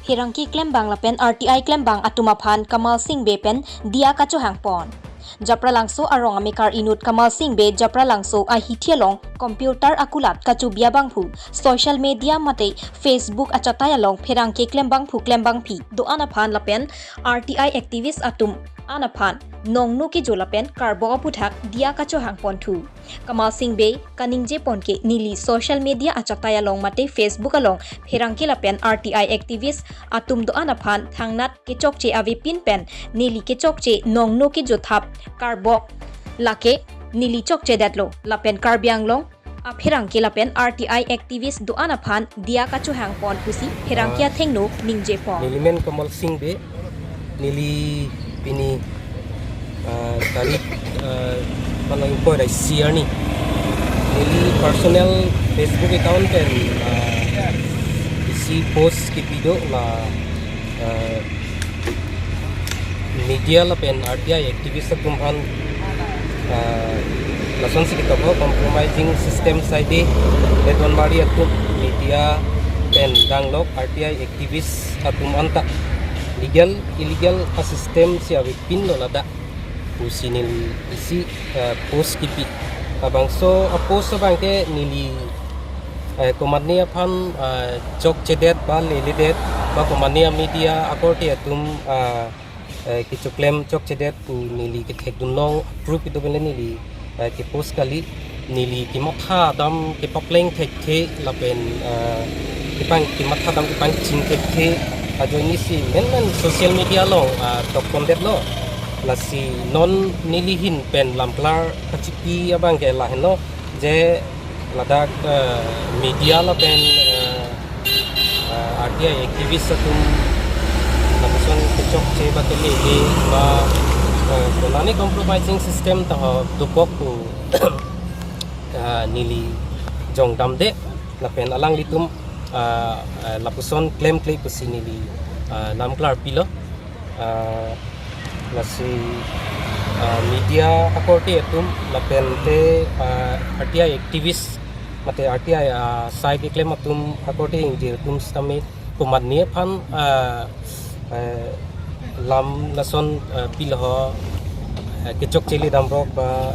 Hirangki klembang lapen RTI klembang atumaphan Kamal Singh be pen dia kacho hangpon. Japra langso arong amikar inut Kamal Singh be japra langso a hithialong komputer akulat kachu biabang phu social media mate Facebook achatayalong Hirangki klembang phi do anaphan lapen RTI activist atum anaphan nongnu ki jolapen karbo aputhak dia kacho hangpon thu. Kamal Singh be kaningje ponke nili social media achatayalong mate Facebook along Hirangki lapen RTI activist atum do anaphan thangnat ke chokche avi pinpen nili ke chokche nongnu ki jothap karbok lake nili chokche datlo lapen karbianglong Hirangki lapen RTI activist do anaphan dia kacho hangpon pusi Hirangkia thengno ningje pon nilimen Kamal Singh be nili pini tarik mana info dari share ni nili personal Facebook account pen isi post ki video la media la pen RTI activist kumhan lason si kita compromising system side deadwan mari atum media pen danglok RTI activist atum anta legal illegal system si awi pin lo lada usinil isi post kipi abang so post abang ke nili komania pan chok cedet ba leledet ba komania media akorti atum kichuklem chok cedet nili ke thekdunong proof itu bele nili ke post kali nili ki matha dam ke papleng thekhe lapen kipang ki matha dam kipang ching thekhe ajo ni si men social media lo top content lo lasi non nilihin pen lamplar kacipi abang ke lahin lo je ladak media la pen RTI activist atum lapuson kecok ce bateli di ba kolani compromising system tah dupok ku nili jong damde la pen alang litum lapuson claim pusi nili lamplar pilo lasi media akorti atum lapen te RTI activist mate RTI side claim atum akorti indir atum stami kumadnie phan lam lason pilho kechok cheli damrok ba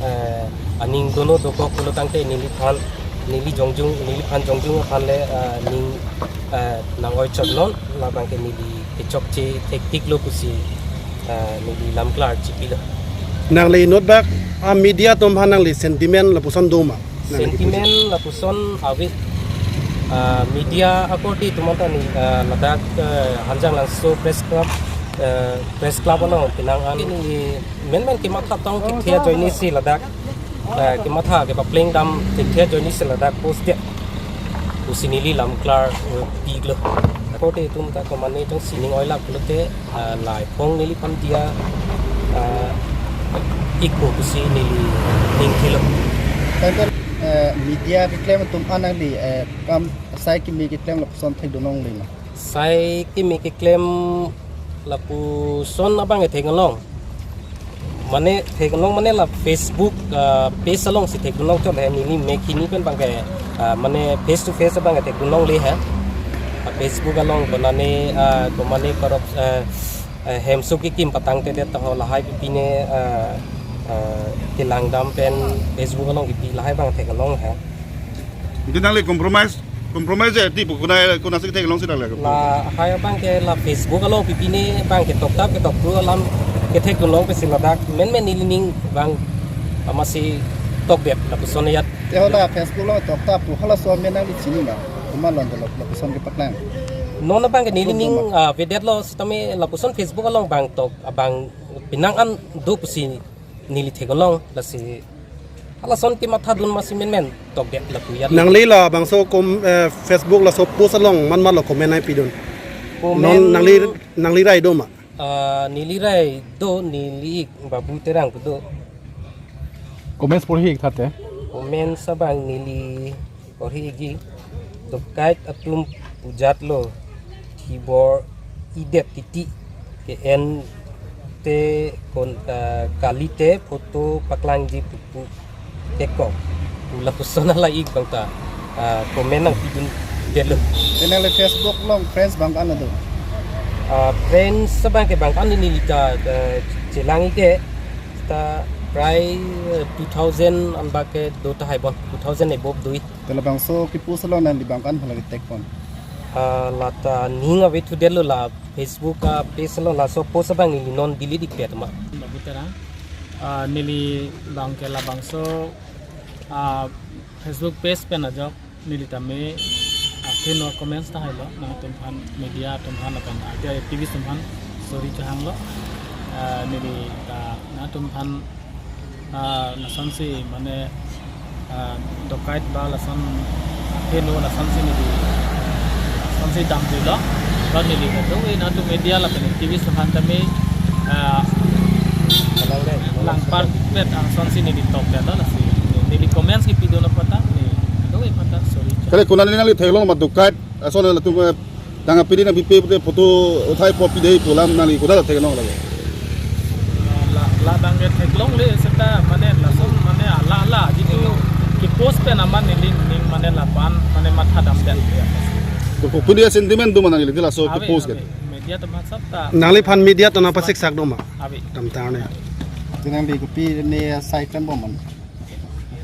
aning dono doko kulo tangte nili phan nili jongjung nili phan jongjung phan le ning nangoi chodlon labang ke nili kechok che tektik lo pusi nili lamklar chipila nang le not back a media tom hanang le sentiment la puson doma sentiment la puson awi media akorti tumanta ni ladak hanjang langso press club ono pinangan ini men ki matha tong ki thia joini si ladak ki matha ke papleng dam ki thia joini si ladak post de usinili lamklar piglo akorti tum ta ko mani tong sining oila kulote lai pong nili pan dia ikko kusi nili ningkilo media ki claim tum anang di kam sai ki mi ki claim la son thek donong le ma sai ki mi ki claim lapu son abang thengolong mane thengolong mane la Facebook page along si thengolong chol he ni mekini pen bang ke mane face to face abang thengolong le ha Facebook along banane ko mane korop hemsu ki kim patang te de to la hai pine kilang dam pen Facebook along ipi la hai bang thengolong ha itu nang le compromise ti kuna sik thek long si dal la hai bang ke la Facebook along pipi ne bang ke top pro alam ke thek long pe siladak men nilining bang amasi tok bet la puson yat te hola Facebook lo tok tap pu hala so men nang di sini ma kuma lon de la puson ke patlang non bang ke nilining vedet lo sitame la puson Facebook along bang tok abang pinang an do pusi nili thegolong la si alason ki matha dun masi men tok de la puyat nang le la bang so kom Facebook la so post along man lo comment ai pidon non nang le rai doma nili rai do nili babu terang do comments por hi thate comment sabang nili por hi gi to kait atum pujat lo keyboard idet titi ke en te kon kalite foto paklang ji pupu teko la persona la ik bangta komen nang pidun delo enale Facebook long friends bang ana do friends sabang ke bang kan ini lita jelangi ke sta prai 2000 amba ke dota hai bon 2000 ebob dui Telabang so kipu salon nan libang kan phalagi tek pon. lata ninga we tu delo la Facebook page lo la so post sabang ini non delete pet ma Bagutera nili bangke la bangso Facebook page pe na jok nili tame no comments ta hailo na tumhan media tumhan akan ada aktivis tumhan story chahang lo nili ta na tumhan lasan si mane dokait ba lasan no lasan si nili lasan si dam lo ba nili to na tu media la pen aktivis tumhan tame lang par pet ang son si nili top ya la si nili comments ki pido na pata ni do e pata sorry Kali kuna nila li thailong ma dukat aso na tu tanga pili na bipe photo uthai po pidei pulam na li kuna la thailong la la bangge theklong le seta mane la son mane ala jitu ki post pe na man nili ning mane la pan mane matha dam den ko pili sentiment du mana li la so ki post ke media to mat sabta nangli phan media to na pasik sak doma abi tam ta ne Dengan li pi ne sai kan bo man.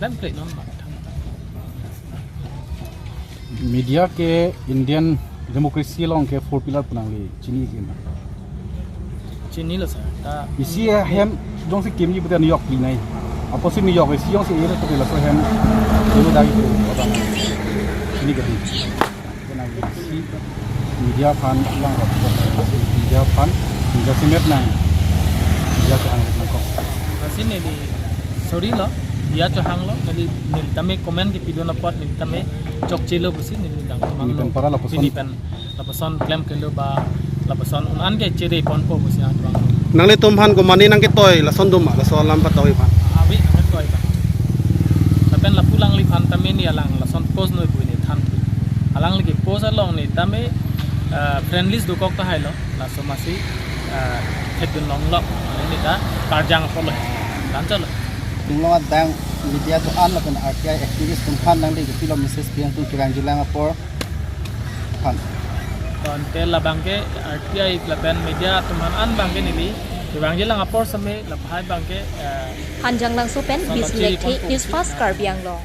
dan play non ma media ke Indian democracy long ke four pillar punang li chini ke na chini la sa ta isi hem dong si kim ni buta New York li nai apo si New York si yong si ere to la so hem dulu dagi tu abang ini ke punang li si media fan lang ro media fan media simet na media ke hang na ko sini di sorry lo dia chahang lo nili tame comment ki pido na pot nili tame chok chilo busi nili dang mang Nili pen para la person. nili pen la person claim ke lo ba la person unan ke chere pon po busi ang bang nangli tumhan ko mani nang ke toy la son doma la so lam pa toy phan abi amet koi ba tapen la pulang li phan tame ni alang la son post noi buini than alang li ki post along ni tame friend list do kok ta hai lo la so masi hedun long lo ni ta karjang polo dan chalo Tinglo dang media to an la pen RTI activist tum phan nang li ki pilo message piang tu kirang jilang apor. Phan. kon ke la bangke RTI klapen media tuman an bangke nili bang jelang apor same la bhai bangke Hanjang lang so pen bis lek news fast kar biang long